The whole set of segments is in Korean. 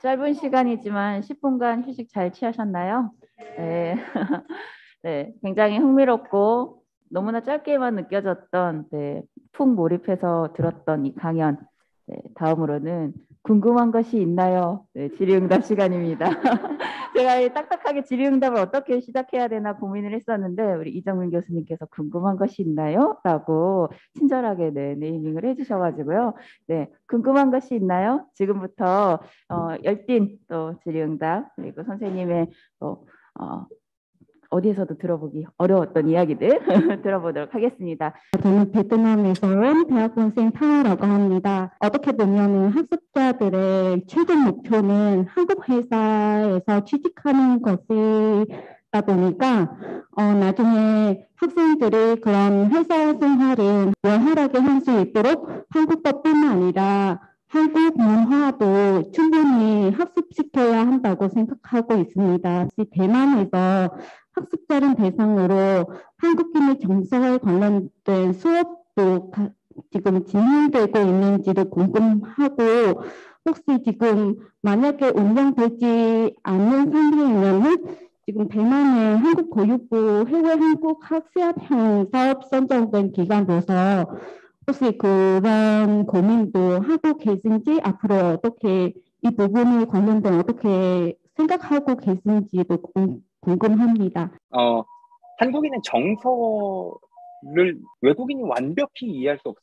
짧은 시간이지만 10분간 휴식 잘 취하셨나요? 네. 네, 굉장히 흥미롭고 너무나 짧게만 느껴졌던 푹 몰입해서 들었던 이 강연. 다음으로는 궁금한 것이 있나요? 질의응답 시간입니다. 제가 이 딱딱하게 질의응답을 어떻게 시작해야 되나 고민을 했었는데 우리 이정민 교수님께서 궁금한 것이 있나요? 라고 친절하게 네이밍을 해주셔가지고요. 네, 궁금한 것이 있나요? 지금부터 열띤 또 질의응답 그리고 선생님의 또 어디에서도 들어보기 어려웠던 이야기들 들어보도록 하겠습니다. 저는 베트남에서 온 대학원생 타라고 합니다. 어떻게 보면 학습자들의 최종 목표는 한국 회사에서 취직하는 것이다 보니까 나중에 학생들이 그런 회사 생활을 원활하게 할 수 있도록 한국어뿐만 아니라 한국 문화도 충분히 학습시켜야 한다고 생각하고 있습니다. 대만에서 학습자를 대상으로 한국인의 정서에 관련된 수업도 지금 진행되고 있는지도 궁금하고 혹시 지금 만약에 운영되지 않는 상태이면은 지금 대만의 한국교육부 해외 한국 학습형 사업 선정된 기관으로서 혹시 그런 고민도 하고 계신지 앞으로 어떻게 이 부분에 관련된 어떻게 생각하고 계신지도 궁금합니다. 한국인의 정서를 외국인이 완벽히 이해할 수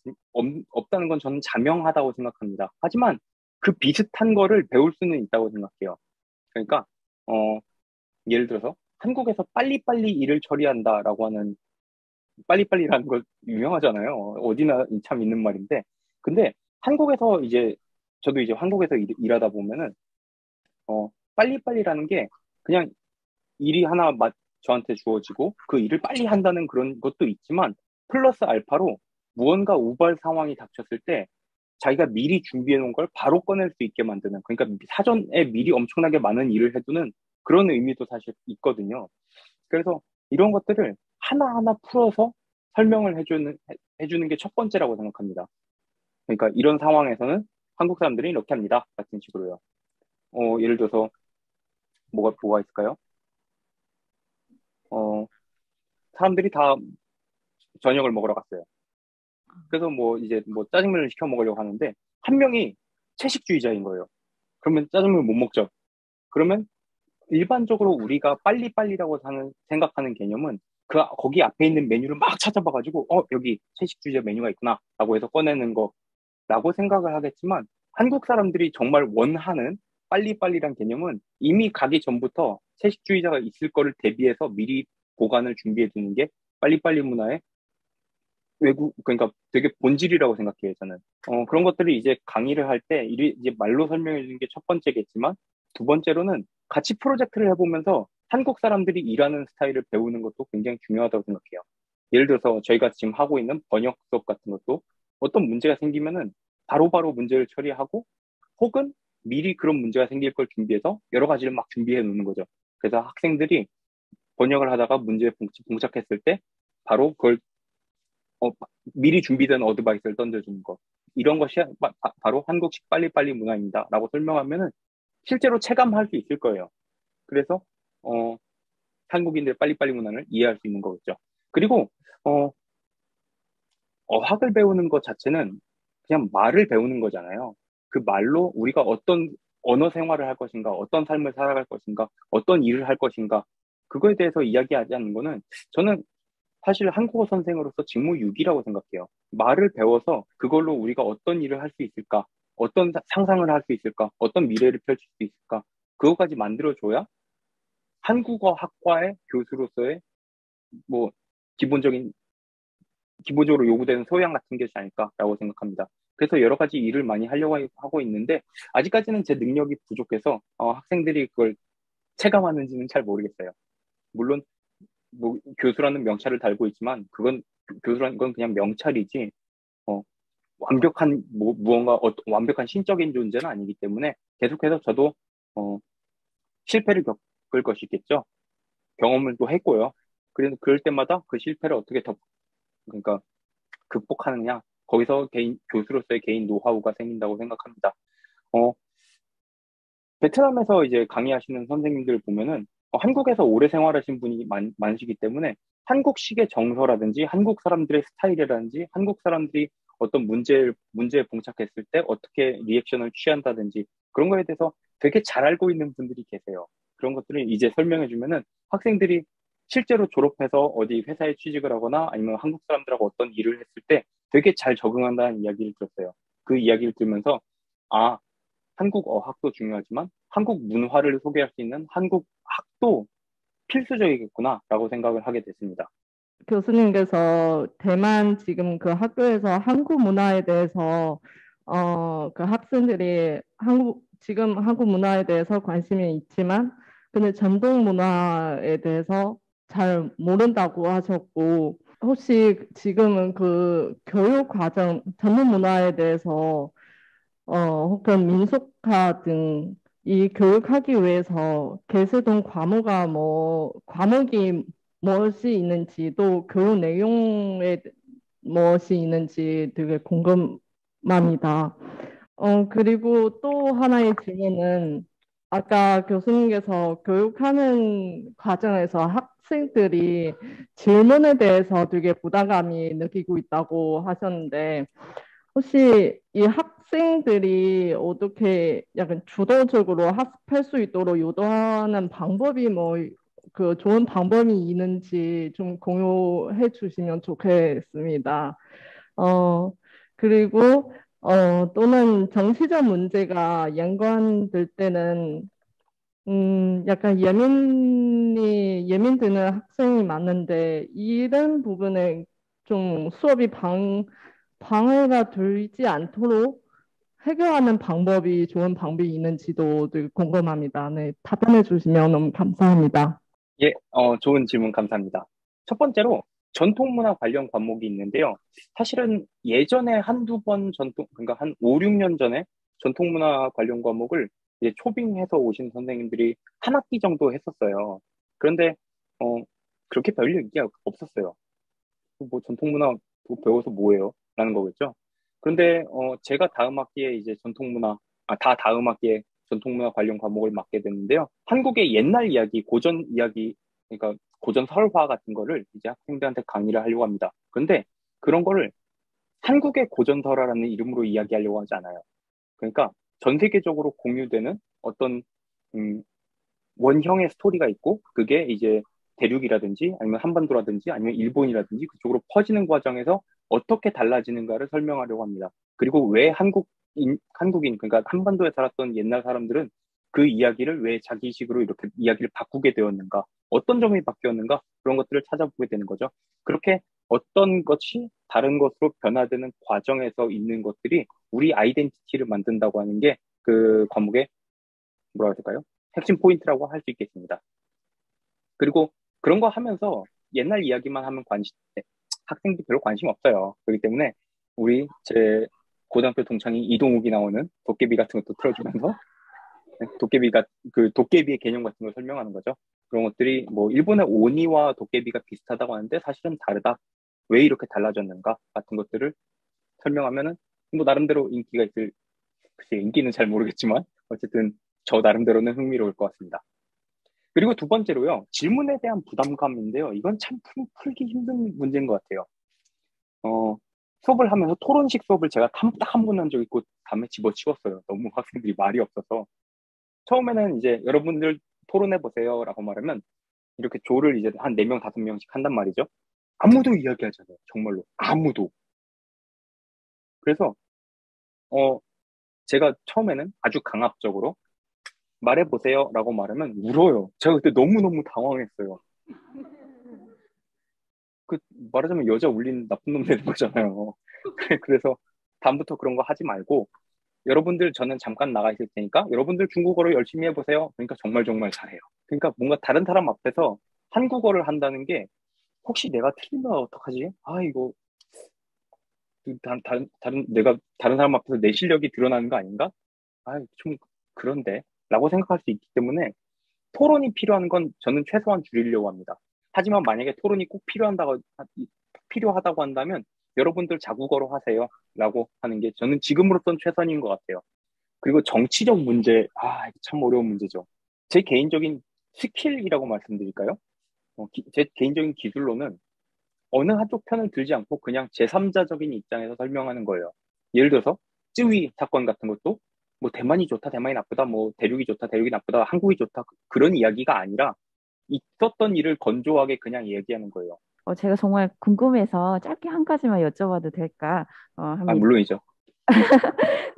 없다는 건 저는 자명하다고 생각합니다. 하지만 그 비슷한 거를 배울 수는 있다고 생각해요. 그러니까, 어, 예를 들어서 한국에서 빨리빨리 일을 처리한다라고 하는 빨리빨리라는 거 유명하잖아요. 어디나 참 있는 말인데. 근데 한국에서 이제, 저도 이제 한국에서 일하다 보면은, 빨리빨리라는 게 그냥 일이 하나 저한테 주어지고 그 일을 빨리 한다는 그런 것도 있지만 플러스 알파로 무언가 우발 상황이 닥쳤을 때 자기가 미리 준비해 놓은 걸 바로 꺼낼 수 있게 만드는 그러니까 사전에 미리 엄청나게 많은 일을 해두는 그런 의미도 사실 있거든요. 그래서 이런 것들을 하나하나 풀어서 설명을 해주는 게 첫 번째라고 생각합니다. 그러니까 이런 상황에서는 한국 사람들이 이렇게 합니다. 같은 식으로요. 예를 들어서 뭐가 있을까요? 어, 사람들이 다 저녁을 먹으러 갔어요. 그래서 뭐 이제 뭐 짜장면을 시켜 먹으려고 하는데 한 명이 채식주의자인 거예요. 그러면 짜장면 못 먹죠. 그러면 일반적으로 우리가 빨리빨리라고 생각하는 개념은 거기 앞에 있는 메뉴를 막 찾아봐가지고 여기 채식주의자 메뉴가 있구나 라고 해서 꺼내는 거라고 생각을 하겠지만 한국 사람들이 정말 원하는 빨리빨리란 개념은 이미 가기 전부터 채식주의자가 있을 거를 대비해서 미리 보관을 준비해 두는 게 빨리빨리 문화의 그러니까 되게 본질이라고 생각해요, 저는. 그런 것들을 이제 강의를 할 때, 이제 말로 설명해 주는 게 첫 번째겠지만, 두 번째로는 같이 프로젝트를 해보면서 한국 사람들이 일하는 스타일을 배우는 것도 굉장히 중요하다고 생각해요. 예를 들어서 저희가 지금 하고 있는 번역 수업 같은 것도 어떤 문제가 생기면은 바로바로 문제를 처리하고 혹은 미리 그런 문제가 생길 걸 준비해서 여러 가지를 막 준비해 놓는 거죠. 그래서 학생들이 번역을 하다가 문제에 봉착했을 때 바로 그걸 어, 미리 준비된 어드바이스를 던져주는 것. 이런 것이 바로 한국식 빨리빨리 문화입니다. 라고 설명하면은 실제로 체감할 수 있을 거예요. 그래서, 한국인들 빨리빨리 문화를 이해할 수 있는 거겠죠. 그리고, 어, 어학을 배우는 것 자체는 그냥 말을 배우는 거잖아요. 그 말로 우리가 어떤 언어 생활을 할 것인가, 어떤 삶을 살아갈 것인가, 어떤 일을 할 것인가, 그거에 대해서 이야기하지 않는 거는 저는 사실 한국어 선생으로서 직무유기라고 생각해요. 말을 배워서 그걸로 우리가 어떤 일을 할 수 있을까? 어떤 상상을 할 수 있을까? 어떤 미래를 펼칠 수 있을까? 그거까지 만들어줘야 한국어 학과의 교수로서의 뭐 기본적인, 기본적으로 요구되는 소양 같은 것이 아닐까라고 생각합니다. 그래서 여러 가지 일을 많이 하려고 하고 있는데 아직까지는 제 능력이 부족해서 학생들이 그걸 체감하는지는 잘 모르겠어요. 물론 뭐 교수라는 명찰을 달고 있지만 그건 교수라는 건 그냥 명찰이지 어, 완벽한 무언가 완벽한 신적인 존재는 아니기 때문에 계속해서 저도 어, 실패를 겪을 것이겠죠. 경험을 또 했고요. 그래서 그럴 때마다 그 실패를 어떻게 그러니까 극복하느냐 거기서 교수로서의 개인 노하우가 생긴다고 생각합니다. 어, 베트남에서 이제 강의하시는 선생님들 보면은 한국에서 오래 생활하신 분이 많으시기 때문에 한국식의 정서라든지 한국 사람들의 스타일이라든지 한국 사람들이 어떤 문제에 봉착했을 때 어떻게 리액션을 취한다든지 그런 거에 대해서 되게 잘 알고 있는 분들이 계세요. 그런 것들을 이제 설명해 주면은 학생들이 실제로 졸업해서 어디 회사에 취직을 하거나 아니면 한국 사람들하고 어떤 일을 했을 때 되게 잘 적응한다는 이야기를 들었어요. 그 이야기를 들으면서 아, 한국 어학도 중요하지만 한국 문화를 소개할 수 있는 한국 학도 필수적이겠구나라고 생각을 하게 됐습니다. 교수님께서 대만 지금 그 학교에서 한국 문화에 대해서 그 학생들이 지금 한국 문화에 대해서 관심이 있지만 근데 전통 문화에 대해서 잘 모른다고 하셨고 혹시 지금은 그 교육 과정 전통 문화에 대해서 혹은 민속화 등 이 교육하기 위해서 개설된 과목이 무엇이 있는지 또 교육 내용에 무엇이 있는지 되게 궁금합니다. 그리고 또 하나의 질문은 아까 교수님께서 교육하는 과정에서 학생들이 질문에 대해서 되게 부담감이 느끼고 있다고 하셨는데 혹시 이 학생들이 어떻게 약간 주도적으로 학습할 수 있도록 유도하는 방법이 그 좋은 방법이 있는지 좀 공유해 주시면 좋겠습니다. 그리고 또는 정치적 문제가 연관될 때는 약간 예민드는 학생이 많은데 이런 부분에 좀 수업이 방해가 되지 않도록 해결하는 좋은 방법이 있는지도 되게 궁금합니다. 네, 답변해 주시면 너무 감사합니다. 예, 좋은 질문 감사합니다. 첫 번째로 전통문화 관련 과목이 있는데요. 사실은 예전에 한두 번 그러니까 한 5, 6년 전에 전통문화 관련 과목을 이제 초빙해서 오신 선생님들이 한 학기 정도 했었어요. 그런데, 그렇게 별 얘기가 없었어요. 뭐 전통문화 배워서 뭐예요? 라는 거겠죠. 그런데 제가 다음 학기에 이제 다 다음 학기에 전통문화 관련 과목을 맡게 됐는데요. 한국의 옛날 이야기, 고전 이야기, 그러니까 고전 설화 같은 거를 이제 학생들한테 강의를 하려고 합니다. 그런데 그런 거를 한국의 고전 설화라는 이름으로 이야기하려고 하지 않아요. 그러니까 전 세계적으로 공유되는 어떤 음, 원형의 스토리가 있고 그게 이제 대륙이라든지 아니면 한반도라든지 아니면 일본이라든지 그쪽으로 퍼지는 과정에서 어떻게 달라지는가를 설명하려고 합니다. 그리고 왜 한국인, 그러니까 한반도에 살았던 옛날 사람들은 그 이야기를 왜 자기식으로 이렇게 이야기를 바꾸게 되었는가, 어떤 점이 바뀌었는가, 그런 것들을 찾아보게 되는 거죠. 그렇게 어떤 것이 다른 것으로 변화되는 과정에서 있는 것들이 우리 아이덴티티를 만든다고 하는 게 그 과목의 뭐라 해야 될까요? 핵심 포인트라고 할 수 있겠습니다. 그리고 그런 거 하면서 옛날 이야기만 하면 학생들이 별로 관심 없어요. 그렇기 때문에 제 고등학교 동창이 이동욱이 나오는 도깨비 같은 것도 틀어주면서 도깨비의 개념 같은 걸 설명하는 거죠. 그런 것들이 뭐 일본의 오니와 도깨비가 비슷하다고 하는데 사실은 다르다. 왜 이렇게 달라졌는가 같은 것들을 설명하면은 뭐 나름대로 글쎄 인기는 잘 모르겠지만 어쨌든 저 나름대로는 흥미로울 것 같습니다. 그리고 두 번째로요, 질문에 대한 부담감인데요. 이건 참 풀기 힘든 문제인 것 같아요. 수업을 하면서 토론식 수업을 제가 딱 한 번 한 적 있고 다음에 집어치웠어요. 너무 학생들이 말이 없어서. 처음에는 이제 여러분들 토론해보세요 라고 말하면 이렇게 조를 이제 한 4명, 5명씩 한단 말이죠. 아무도 이야기하잖아요. 정말로. 아무도. 그래서, 제가 처음에는 아주 강압적으로 말해보세요 라고 말하면 울어요. 제가 그때 너무너무 당황했어요. 말하자면 여자 울리는 나쁜 놈 되는 거잖아요. 그래서 다음부터 그런 거 하지 말고 여러분들 저는 잠깐 나가 있을 테니까 여러분들 중국어로 열심히 해보세요. 그러니까 정말 정말 잘해요. 그러니까 뭔가 다른 사람 앞에서 한국어를 한다는 게 혹시 내가 틀리면 어떡하지? 이거 내가 다른 사람 앞에서 내 실력이 드러나는 거 아닌가? 좀 그런데 라고 생각할 수 있기 때문에 토론이 필요한 건 저는 최소한 줄이려고 합니다. 하지만 만약에 토론이 꼭 필요하다고 한다면 여러분들 자국어로 하세요 라고 하는 게 저는 지금으로선 최선인 것 같아요. 그리고 정치적 문제, 이게 참 어려운 문제죠. 제 개인적인 스킬이라고 말씀드릴까요? 제 개인적인 기술로는 어느 한쪽 편을 들지 않고 그냥 제3자적인 입장에서 설명하는 거예요. 예를 들어서 쯔위 사건 같은 것도 뭐 대만이 좋다, 대만이 나쁘다, 뭐 대륙이 좋다, 대륙이 나쁘다, 한국이 좋다 그런 이야기가 아니라 있었던 일을 건조하게 그냥 얘기하는 거예요. 제가 정말 궁금해서 짧게 한 가지만 여쭤봐도 될까 합니다. 물론이죠.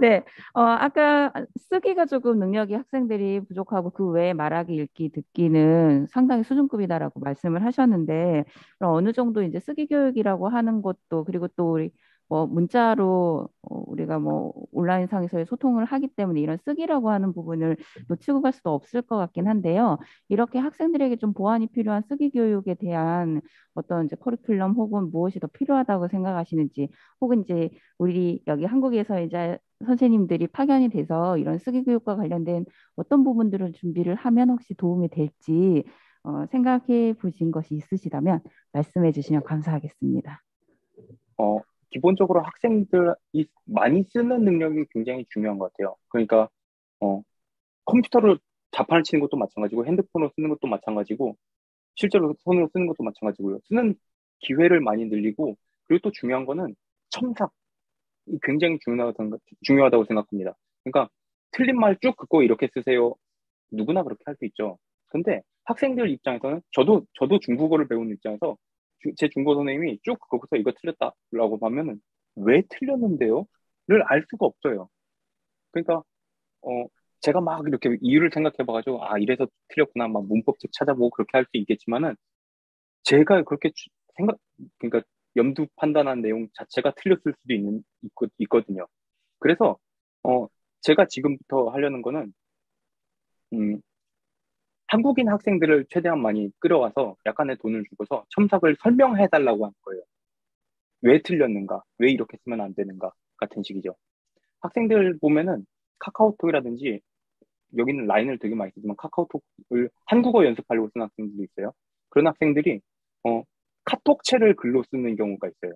네, 아까 쓰기가 조금 능력이 학생들이 부족하고 그 외에 말하기, 읽기, 듣기는 상당히 수준급이다라고 말씀을 하셨는데, 그럼 어느 정도 이제 쓰기 교육이라고 하는 것도, 그리고 또 우리 뭐 문자로 우리가 뭐 온라인상에서의 소통을 하기 때문에 이런 쓰기라고 하는 부분을 놓치고 갈 수도 없을 것 같긴 한데요. 이렇게 학생들에게 좀 보완이 필요한 쓰기 교육에 대한 어떤 이제 커리큘럼 혹은 무엇이 더 필요하다고 생각하시는지, 혹은 이제 우리 여기 한국에서 이제 선생님들이 파견이 돼서 이런 쓰기 교육과 관련된 어떤 부분들을 준비를 하면 혹시 도움이 될지 생각해 보신 것이 있으시다면 말씀해 주시면 감사하겠습니다. 기본적으로 학생들이 많이 쓰는 능력이 굉장히 중요한 것 같아요. 그러니까, 컴퓨터를 자판을 치는 것도 마찬가지고, 핸드폰으로 쓰는 것도 마찬가지고, 실제로 손으로 쓰는 것도 마찬가지고요. 쓰는 기회를 많이 늘리고, 그리고 또 중요한 거는 첨삭이 굉장히 중요하다고 생각합니다. 그러니까, 틀린 말 쭉 긋고 이렇게 쓰세요. 누구나 그렇게 할 수 있죠. 근데 학생들 입장에서는, 저도 중국어를 배우는 입장에서, 제 중국어 선생님이 쭉 거기서 이거 틀렸다라고 하면은, 왜 틀렸는데요? 를 알 수가 없어요. 그러니까, 어, 제가 막 이렇게 이유를 생각해봐가지고, 이래서 틀렸구나, 막 문법책 찾아보고 그렇게 할 수 있겠지만은, 제가 그렇게 그러니까 염두 판단한 내용 자체가 틀렸을 수도 있거든요. 그래서, 제가 지금부터 하려는 거는, 음, 한국인 학생들을 최대한 많이 끌어와서 약간의 돈을 주고서 첨삭을 설명해달라고 하는 거예요. 왜 틀렸는가? 왜 이렇게 쓰면 안 되는가? 같은 식이죠. 학생들 보면은 카카오톡이라든지 여기는 라인을 되게 많이 쓰지만 카카오톡을 한국어 연습하려고 쓰는 학생들도 있어요. 그런 학생들이 카톡체를 글로 쓰는 경우가 있어요.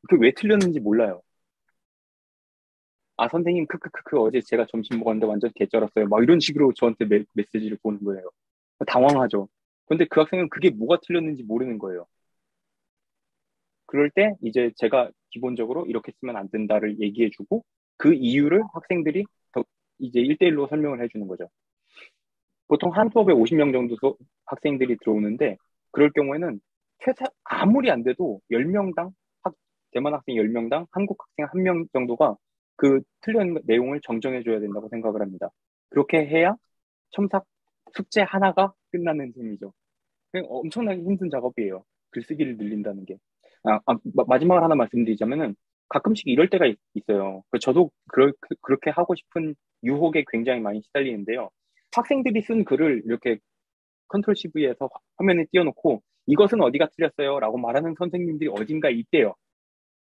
그 왜 틀렸는지 몰라요. 선생님 크크크크 어제 제가 점심 먹었는데 완전 개쩔었어요. 막 이런 식으로 저한테 메시지를 보는 거예요. 당황하죠. 근데 그 학생은 그게 뭐가 틀렸는지 모르는 거예요. 그럴 때 이제 제가 기본적으로 이렇게 쓰면 안 된다를 얘기해주고 그 이유를 학생들이 더 이제 1대1로 설명을 해주는 거죠. 보통 한 수업에 50명 정도 학생들이 들어오는데 그럴 경우에는 아무리 안 돼도 10명당 대만 학생 10명당 한국 학생 1명 정도가 그 틀린 내용을 정정해줘야 된다고 생각을 합니다. 그렇게 해야 첨삭 숙제 하나가 끝나는 셈이죠. 엄청나게 힘든 작업이에요. 글쓰기를 늘린다는 게. 마지막으로 하나 말씀드리자면은 가끔씩 이럴 때가 있어요. 저도 그렇게 하고 싶은 유혹에 굉장히 많이 시달리는데요. 학생들이 쓴 글을 이렇게 컨트롤 CV에서 화면에 띄워놓고 이것은 어디가 틀렸어요? 라고 말하는 선생님들이 어딘가 있대요.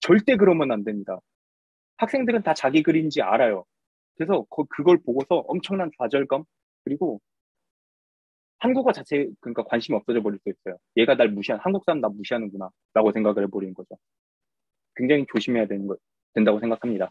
절대 그러면 안 됩니다. 학생들은 다 자기 글인지 알아요. 그래서 그걸 보고서 엄청난 좌절감 그리고 한국어 자체에 그러니까 관심이 없어져 버릴 수 있어요. 얘가 한국 사람 나 무시하는구나 라고 생각을 해버리는 거죠. 굉장히 조심해야 된다고 생각합니다.